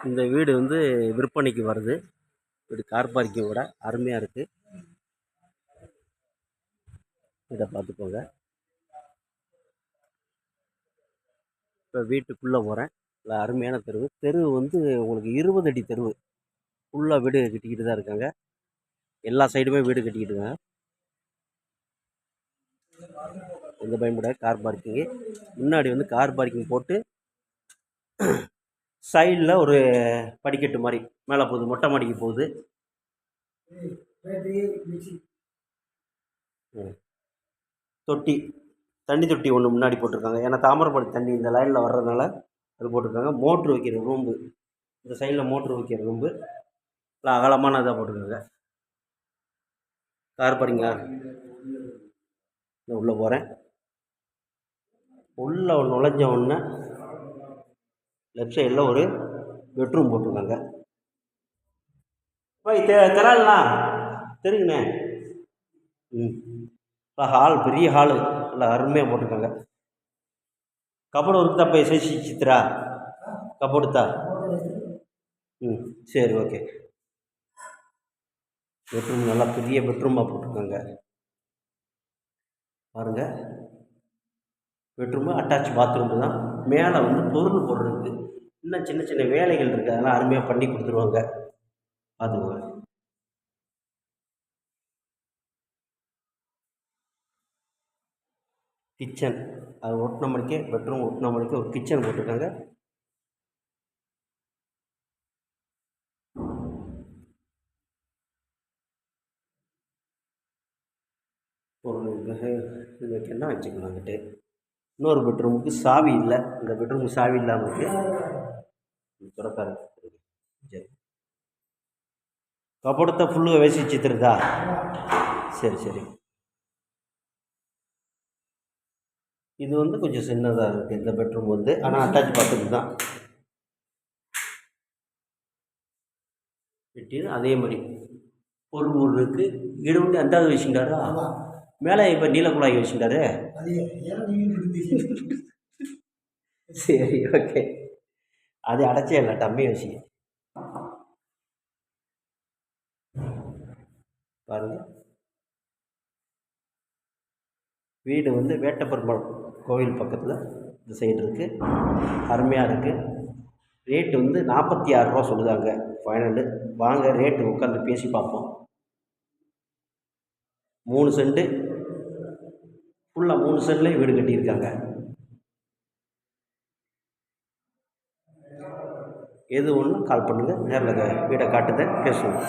இந்த வீடு வந்து விற்பனைக்கு வருது. வீடு கார் பார்க்கிங்கோட அருமையாக இருக்குது. இதை பார்த்துக்கோங்க. இப்போ வீட்டுக்குள்ளே போகிறேன். இல்லை, அருமையான தெருவு. தெருவு வந்து உங்களுக்கு 20 அடி தெருவு. ஃபுல்லாக வீடு கட்டிக்கிட்டு தான் இருக்காங்க. எல்லா சைடுமே வீடு கட்டிக்கிட்டு இருக்காங்க. எந்த பயன்பட கார் பார்க்கிங்கு. முன்னாடி வந்து கார் பார்க்கிங் போட்டு சைடில் ஒரு படிக்கட்டு மாதிரி மேலே போகுது, மொட்டை மாடிக்கு போகுது. தொட்டி, தண்ணி தொட்டி ஒன்று முன்னாடி போட்டிருக்காங்க. ஏன்னா தாமிரபரணி தண்ணி இந்த லைனில் வர்றதுனால அது போட்டிருக்காங்க. மோட்ரு வைக்கிற ரூம்பு, இந்த சைடில் மோட்ரு வைக்கிற ரூம்பு இல்லை அகலமான இதாக போட்டிருக்காங்க. கார் பார்க்கிங்கா உள்ளே போகிறேன். உள்ளே நுழைஞ்ச உடனே லெஃப்ட் சைடில் ஒரு பெட்ரூம் போட்டிருக்காங்க. போய் தராங்களா தெரியுங்கண்ணே. ஹால், பெரிய ஹாலு, நல்லா அருமையாக போட்டிருக்காங்க. கபோர்டு ஒர்க்கு போய் சித்ரா கபோர்டுத்தா. சரி, ஓகே. பெட்ரூம் நல்லா பெரிய பெட்ரூமாக போட்டிருக்காங்க பாருங்கள். பெட்ரூமு அட்டாச் பாத்ரூம் தான். மேலே வந்து பொருள் போடுறதுக்கு இன்னும் சின்ன சின்ன வேலைகள் இருக்குது. அதெல்லாம் அருமையாக பண்ணி கொடுத்துருவாங்க. பார்த்துக்கோங்க. கிச்சன் அது ஒட்டின மணிக்கே, பெட்ரூம் ஒட்டின மணிக்கே ஒரு கிச்சன் போட்டிருக்காங்க. ஒரு இதுக்கு என்ன வச்சுக்கலாங்கிட்டு. இன்னொரு பெட்ரூமுக்கு சாவி இல்லை. இந்த பெட்ரூமுக்கு சாவி இல்லாமல் இருக்குது. திறக்காரு. சரி, கபோர்டத்தை ஃபுல்லு வேசி வச்சுருதா. சரி சரி. இது வந்து கொஞ்சம் சின்னதாக இருக்குது இந்த பெட்ரூம் வந்து. ஆனால் அட்டாச் பாத்ரூம் தான். வெட்டின்னு அதே மாதிரி பொருள் இருக்குது. வீடு வந்து அண்டாவது வச்சுட்டாரா. மேலே இப்போ நீலக்குழாய் வச்சுட்டாரு. சரி, ஓகே. அது அடைச்சே இல்லை, டம்மியை வச்சு பாருங்கள். வீடு வந்து வேட்டப்பெருமாள் கோவில் பக்கத்தில் இந்த சைடு இருக்குது. அருமையாக இருக்குது. ரேட்டு வந்து 46 ரூபா சொல்லுதாங்க ஃபைனலு. வாங்க ரேட்டு உட்காந்து பேசி பார்ப்போம். 3 சென்ட்டு ஃபுல்லாக 3 சென்ட்லேயும் வீடு கட்டியிருக்காங்க. எது ஒன்று கால் பண்ணுங்கள், நேரில் வீடை காட்டுதேன், பேசுவோம்.